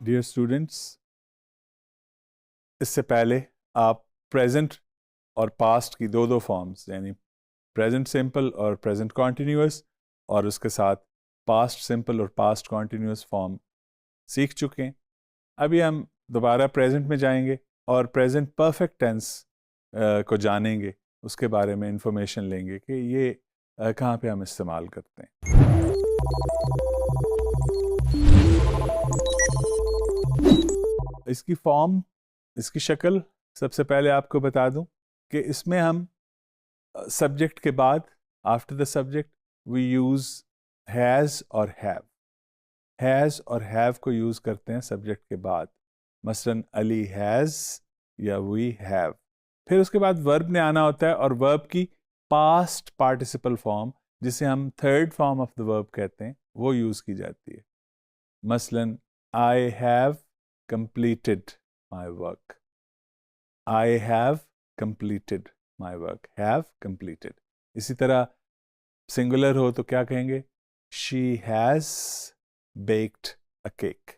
Dear students, इससे पहले आप प्रेजेंट और पास्ट की दो फॉर्म्स यानी प्रेजेंट सिंपल और प्रेजेंट कॉन्टिन्यूअस और उसके साथ पास्ट सिंपल और पास्ट कॉन्टिन्यूअस फॉर्म सीख चुके हैं। अभी हम दोबारा प्रेजेंट में जाएंगे और प्रेजेंट परफेक्ट टेंस को जानेंगे, उसके बारे में इंफॉर्मेशन लेंगे कि ये कहाँ पे हम इस्तेमाल करते हैं। इसकी फॉर्म, इसकी शक्ल सबसे पहले आपको बता दूं कि इसमें हम सब्जेक्ट के बाद after the subject we use has और हैव। हैज़ और हैव को यूज करते हैं सब्जेक्ट के बाद, मसलन अली हैज़ या वी हैव। फिर उसके बाद वर्ब ने आना होता है और वर्ब की पास्ट पार्टिसिपल फॉर्म, जिसे हम third form of the verb कहते हैं, वो यूज की जाती है। मसलन I have completed my work. I have completed my work. Have completed. इसी तरह सिंगुलर हो तो क्या कहेंगे? She has baked a cake.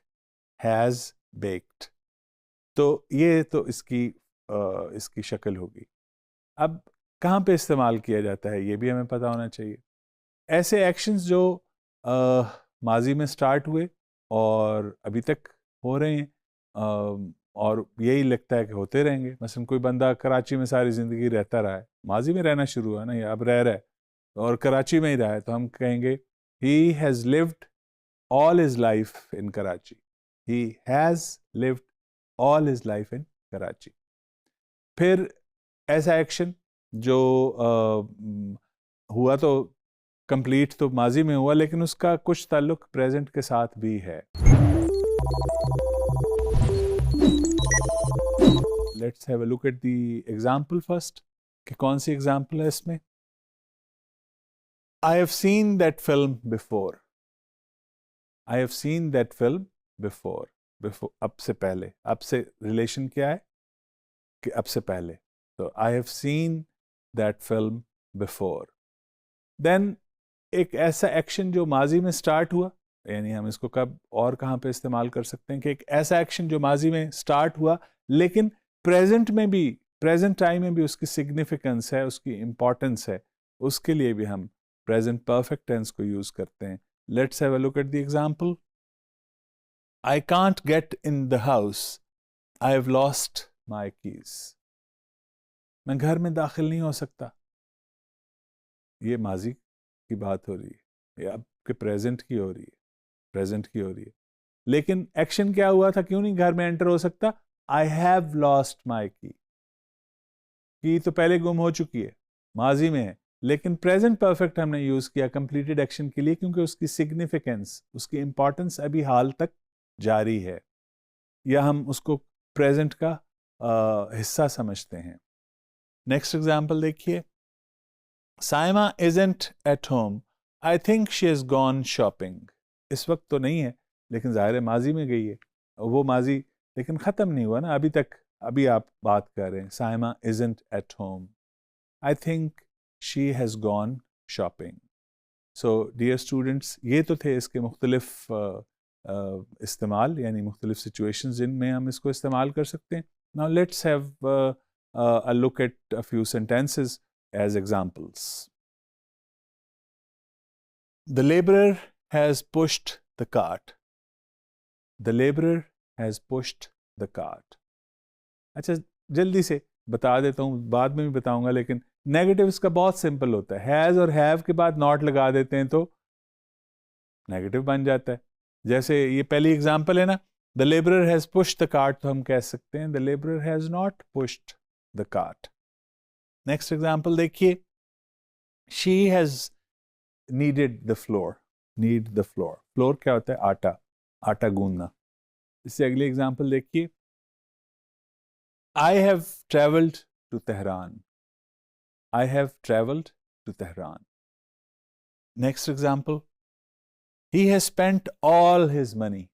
Has baked. तो ये तो इसकी शक्ल होगी। अब कहाँ पे इस्तेमाल किया जाता है ये भी हमें पता होना चाहिए। ऐसे एक्शंस जो माजी में स्टार्ट हुए और अभी तक हो रहे हैं और यही लगता है कि होते रहेंगे। मसलन कोई बंदा कराची में सारी ज़िंदगी रहता रहा है, माजी में रहना शुरू हुआ ना, या अब रह रहा है और कराची में ही रहा है, तो हम कहेंगे he has lived all his life in Karachi. He has lived all his life in Karachi. फिर ऐसा एक्शन जो हुआ तो कंप्लीट तो माजी में हुआ, लेकिन उसका कुछ ताल्लुक प्रेजेंट के साथ भी है। Let's have a look at the example first कि कौन सी एग्जांपल है इसमें। आई have seen that film before. I have seen that film before. Before अब से पहले, अब से रिलेशन क्या है कि अब से पहले, तो I have seen that film before. Then एक ऐसा एक्शन जो माजी में स्टार्ट हुआ, यानी हम इसको कब और कहाँ पे इस्तेमाल कर सकते हैं कि एक ऐसा एक्शन जो माजी में स्टार्ट हुआ लेकिन प्रेजेंट में भी, प्रेजेंट टाइम में भी उसकी सिग्निफिकेंस है, उसकी इंपॉर्टेंस है, उसके लिए भी हम प्रेजेंट परफेक्ट टेंस को यूज करते हैं। Let's have a look at the example. I can't get in the house, I have lost my keys. मैं घर में दाखिल नहीं हो सकता। ये माजी की बात हो रही है, ये अब के प्रेजेंट की हो रही है, प्रेजेंट की हो रही है। लेकिन एक्शन क्या हुआ था, क्यों नहीं घर में एंटर हो सकता? आई हैव लॉस्ट माई की तो पहले गुम हो चुकी है, माजी में है, लेकिन प्रेजेंट परफेक्ट हमने यूज किया कंप्लीटेड एक्शन के लिए, क्योंकि उसकी सिग्निफिकेंस, उसकी इंपॉर्टेंस अभी हाल तक जारी है, या हम उसको प्रेजेंट का हिस्सा समझते हैं। नेक्स्ट एग्जाम्पल देखिए। Saima isn't at home, I think she is gone shopping. इस वक्त तो नहीं है, लेकिन जाहिर है माजी में गई है, वो माजी लेकिन ख़त्म नहीं हुआ ना अभी तक, अभी आप बात कर रहे हैं। Saima isn't at home, I think she has gone shopping. So dear students, ये तो थे इसके मुख्तलिफ इस्तेमाल, यानी मुख्तलिफ सिचुएशंस जिनमें हम इसको इस्तेमाल कर सकते हैं। Now let's have a look at a few sentences as examples. The laborer has pushed the cart. The laborer has pushed the cart. अच्छा, जल्दी से बता देता हूँ, बाद में भी बताऊंगा, लेकिन नेगेटिव इसका बहुत सिंपल होता है। हैज और हैव के बाद नॉट लगा देते हैं तो नेगेटिव बन जाता है। जैसे ये पहली एग्जांपल है ना, the labourer has pushed the cart, तो हम कह सकते हैं the labourer has not pushed the cart. Next example देखिए। She has needed the floor. Need the floor, floor क्या होता है? आटा, आटा गूंदना। इससे अगली एग्जांपल देखिए। I have travelled to Tehran. I have travelled to Tehran. Next example. He has spent all his money.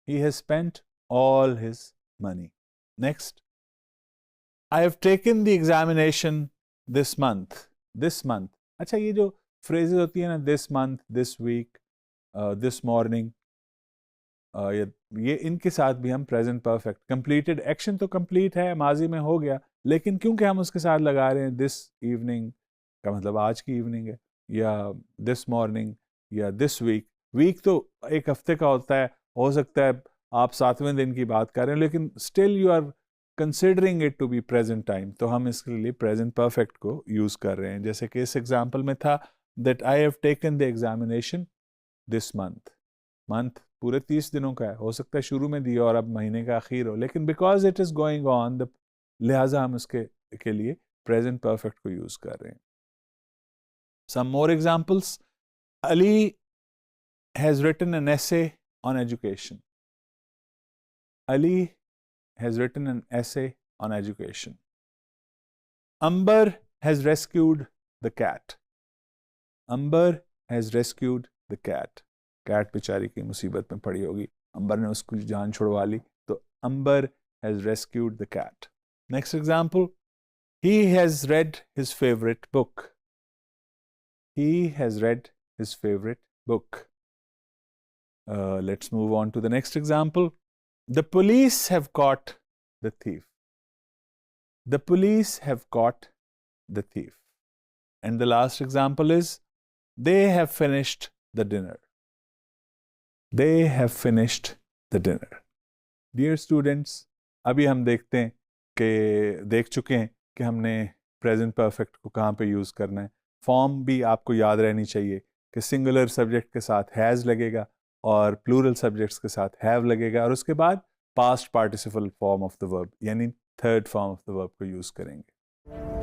He has spent all his money. Next. I have taken the examination this month. This month, अच्छा ये जो phrases होती है ना, this month, this week, this morning, ये इनके साथ भी हम प्रेजेंट परफेक्ट, कंप्लीटेड एक्शन तो कंप्लीट है, माजी में हो गया, लेकिन क्योंकि हम उसके साथ लगा रहे हैं दिस इवनिंग का मतलब आज की इवनिंग है, या दिस मॉर्निंग, या दिस वीक। वीक तो एक हफ्ते का होता है, हो सकता है आप 7वें दिन की बात कर रहे हैं, लेकिन still you are considering it to be present time, तो हम इसके लिए प्रेजेंट परफेक्ट को यूज कर रहे हैं। जैसे कि इस एग्जाम्पल में था that I have taken the examination this month. Month पूरे 30 दिनों का है, हो सकता है शुरू में दिया और अब महीने का आखिर हो, लेकिन because it is going on the, लिहाजा हम इसके के लिए प्रेजेंट परफेक्ट को यूज कर रहे हैं। Some more examples, Ali has written an essay on education. Ali has written an essay on education. Amber has rescued the cat. Amber has rescued the cat. Cat बेचारी की मुसीबत में पड़ी होगी, अंबर ने उसकी जान छुड़वा ली, तो Amber has rescued the cat. Next example, he has read his favorite book. He has read his favorite book. Let's move on to the next example. The police have caught the thief. The police have caught the thief. And the last example is, they have finished the dinner. They have finished the dinner. Dear students, अभी हम देख चुके हैं कि हमने present perfect को कहाँ पे यूज़ करना है। फॉर्म भी आपको याद रहनी चाहिए कि सिंगुलर सब्जेक्ट के साथ हैज़ लगेगा और प्लूरल सब्जेक्ट्स के साथ हैव लगेगा, और उसके बाद past participle form of the verb यानी third form of the verb को यूज़ करेंगे।